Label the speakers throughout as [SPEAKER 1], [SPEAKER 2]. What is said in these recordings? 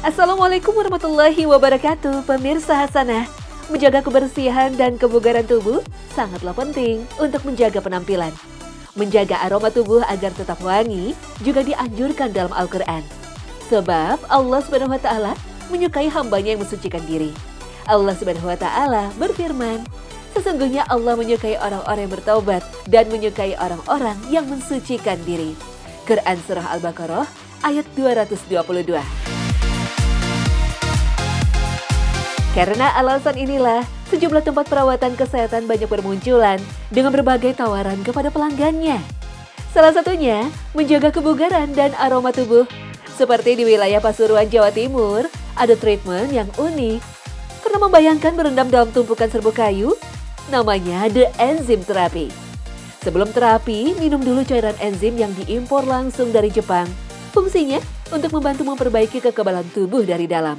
[SPEAKER 1] Assalamualaikum warahmatullahi wabarakatuh, pemirsa Hasanah. Menjaga kebersihan dan kebugaran tubuh sangatlah penting untuk menjaga penampilan. Menjaga aroma tubuh agar tetap wangi juga dianjurkan dalam Al-Quran. Sebab Allah SWT menyukai hambanya yang mensucikan diri. Allah SWT berfirman, sesungguhnya Allah menyukai orang-orang yang bertaubat dan menyukai orang-orang yang mensucikan diri. Quran Surah Al-Baqarah ayat 222. Karena alasan inilah, sejumlah tempat perawatan kesehatan banyak bermunculan dengan berbagai tawaran kepada pelanggannya. Salah satunya, menjaga kebugaran dan aroma tubuh. Seperti di wilayah Pasuruan, Jawa Timur, ada treatment yang unik. Pernah membayangkan berendam dalam tumpukan serbuk kayu? Namanya The Enzyme Therapy. Sebelum terapi, minum dulu cairan enzim yang diimpor langsung dari Jepang. Fungsinya untuk membantu memperbaiki kekebalan tubuh dari dalam.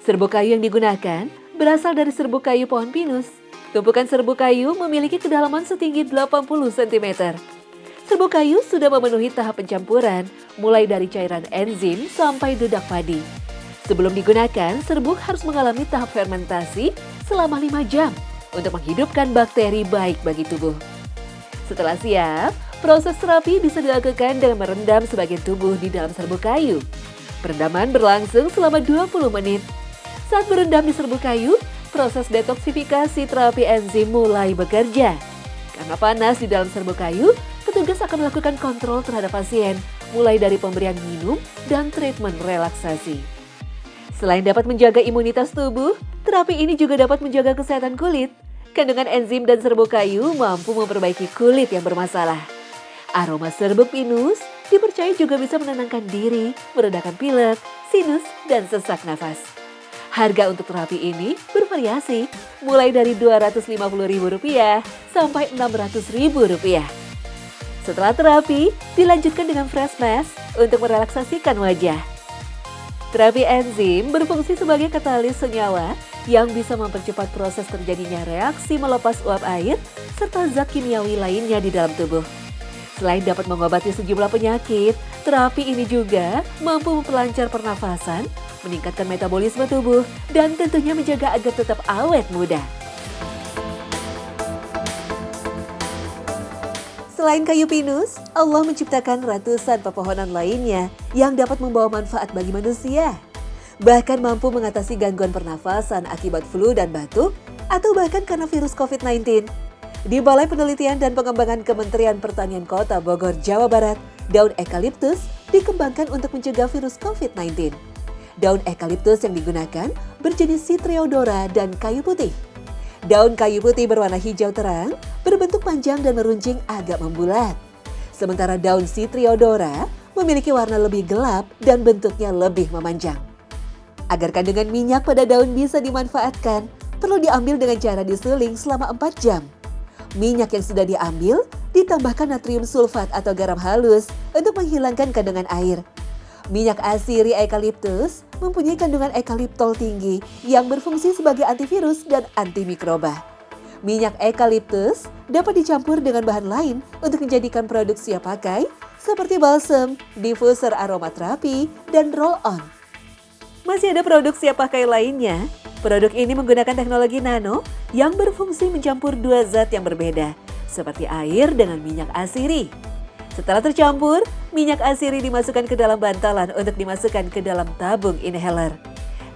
[SPEAKER 1] Serbuk kayu yang digunakan berasal dari serbuk kayu pohon pinus. Tumpukan serbuk kayu memiliki kedalaman setinggi 80 cm. Serbuk kayu sudah memenuhi tahap pencampuran, mulai dari cairan enzim sampai dedak padi. Sebelum digunakan, serbuk harus mengalami tahap fermentasi selama 5 jam untuk menghidupkan bakteri baik bagi tubuh. Setelah siap, proses terapi bisa dilakukan dengan merendam sebagian tubuh di dalam serbuk kayu. Perendaman berlangsung selama 20 menit. Saat berendam di serbuk kayu, proses detoksifikasi terapi enzim mulai bekerja. Karena panas di dalam serbuk kayu, petugas akan melakukan kontrol terhadap pasien, mulai dari pemberian minum dan treatment relaksasi. Selain dapat menjaga imunitas tubuh, terapi ini juga dapat menjaga kesehatan kulit. Kandungan enzim dan serbuk kayu mampu memperbaiki kulit yang bermasalah. Aroma serbuk pinus dipercaya juga bisa menenangkan diri, meredakan pilek, sinus, dan sesak nafas. Harga untuk terapi ini bervariasi, mulai dari Rp250.000 sampai Rp600.000. Setelah terapi, dilanjutkan dengan fresh mask untuk merelaksasikan wajah. Terapi enzim berfungsi sebagai katalis senyawa yang bisa mempercepat proses terjadinya reaksi melepas uap air serta zat kimiawi lainnya di dalam tubuh. Selain dapat mengobati sejumlah penyakit, terapi ini juga mampu memperlancar pernafasan, meningkatkan metabolisme tubuh, dan tentunya menjaga agar tetap awet muda. Selain kayu pinus, Allah menciptakan ratusan pepohonan lainnya yang dapat membawa manfaat bagi manusia. Bahkan mampu mengatasi gangguan pernafasan akibat flu dan batuk, atau bahkan karena virus COVID-19. Di Balai Penelitian dan Pengembangan Kementerian Pertanian Kota Bogor, Jawa Barat, daun eukaliptus dikembangkan untuk mencegah virus COVID-19. Daun eukaliptus yang digunakan berjenis Citriodora dan kayu putih. Daun kayu putih berwarna hijau terang, berbentuk panjang dan meruncing agak membulat. Sementara daun Citriodora memiliki warna lebih gelap dan bentuknya lebih memanjang. Agar kandungan minyak pada daun bisa dimanfaatkan, perlu diambil dengan cara disuling selama 4 jam. Minyak yang sudah diambil ditambahkan natrium sulfat atau garam halus untuk menghilangkan kandungan air. Minyak asiri eukaliptus mempunyai kandungan eukaliptol tinggi yang berfungsi sebagai antivirus dan antimikroba. Minyak eukaliptus dapat dicampur dengan bahan lain untuk menjadikan produk siap pakai seperti balsam, diffuser aromaterapi, dan roll-on. Masih ada produk siap pakai lainnya. Produk ini menggunakan teknologi nano yang berfungsi mencampur 2 zat yang berbeda, seperti air dengan minyak asiri. Setelah tercampur, minyak asiri dimasukkan ke dalam bantalan untuk dimasukkan ke dalam tabung inhaler.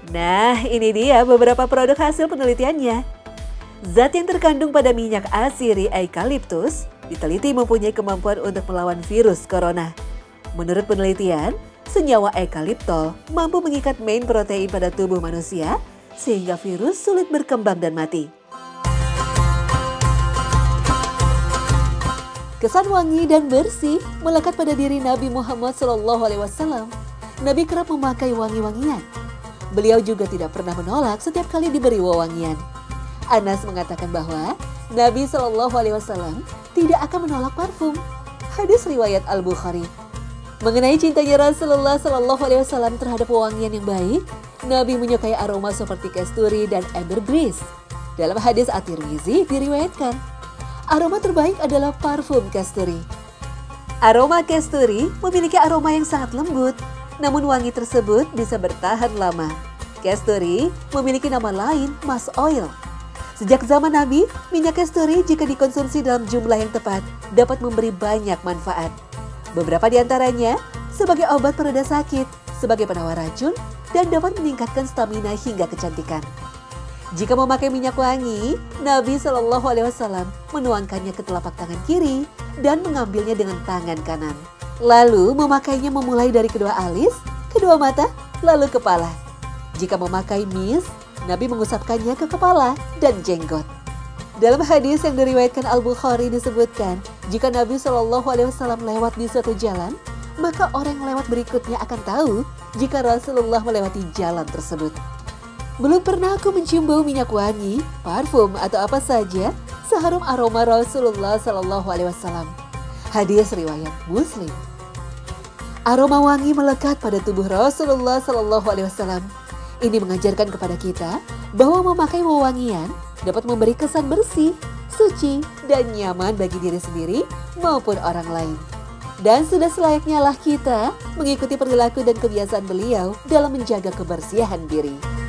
[SPEAKER 1] Nah, ini dia beberapa produk hasil penelitiannya. Zat yang terkandung pada minyak asiri eukaliptus diteliti mempunyai kemampuan untuk melawan virus corona. Menurut penelitian, senyawa eukaliptol mampu mengikat main protein pada tubuh manusia sehingga virus sulit berkembang dan mati. Kesan wangi dan bersih melekat pada diri Nabi Muhammad SAW. Nabi kerap memakai wangi-wangian. Beliau juga tidak pernah menolak setiap kali diberi wewangian. Anas mengatakan bahwa Nabi SAW tidak akan menolak parfum. Hadis riwayat Al-Bukhari. Mengenai cintanya Rasulullah SAW terhadap wewangian yang baik, Nabi menyukai aroma seperti kasturi dan ambergris. Dalam hadis At-Tirmizi diriwayatkan, aroma terbaik adalah parfum kasturi. Aroma kasturi memiliki aroma yang sangat lembut, Namun wangi tersebut bisa bertahan lama. Kasturi memiliki nama lain, musk oil. Sejak zaman Nabi, minyak kasturi jika dikonsumsi dalam jumlah yang tepat dapat memberi banyak manfaat. Beberapa di antaranya sebagai obat pereda sakit, sebagai penawar racun, dan dapat meningkatkan stamina hingga kecantikan. Jika memakai minyak wangi, Nabi Shallallahu Alaihi Wasallam menuangkannya ke telapak tangan kiri dan mengambilnya dengan tangan kanan. Lalu memakainya memulai dari kedua alis, kedua mata, lalu kepala. Jika memakai mis, Nabi mengusapkannya ke kepala dan jenggot. Dalam hadis yang diriwayatkan Al-Bukhari disebutkan, jika Nabi Shallallahu Alaihi Wasallam lewat di suatu jalan, maka orang yang lewat berikutnya akan tahu jika Rasulullah melewati jalan tersebut. Belum pernah aku mencium bau minyak wangi, parfum atau apa saja seharum aroma Rasulullah Shallallahu Alaihi Wasallam. Hadis riwayat Muslim. Aroma wangi melekat pada tubuh Rasulullah Shallallahu Alaihi Wasallam. Ini mengajarkan kepada kita bahwa memakai wewangian dapat memberi kesan bersih, suci, dan nyaman bagi diri sendiri maupun orang lain. Dan sudah selayaknya lah kita mengikuti perilaku dan kebiasaan beliau dalam menjaga kebersihan diri.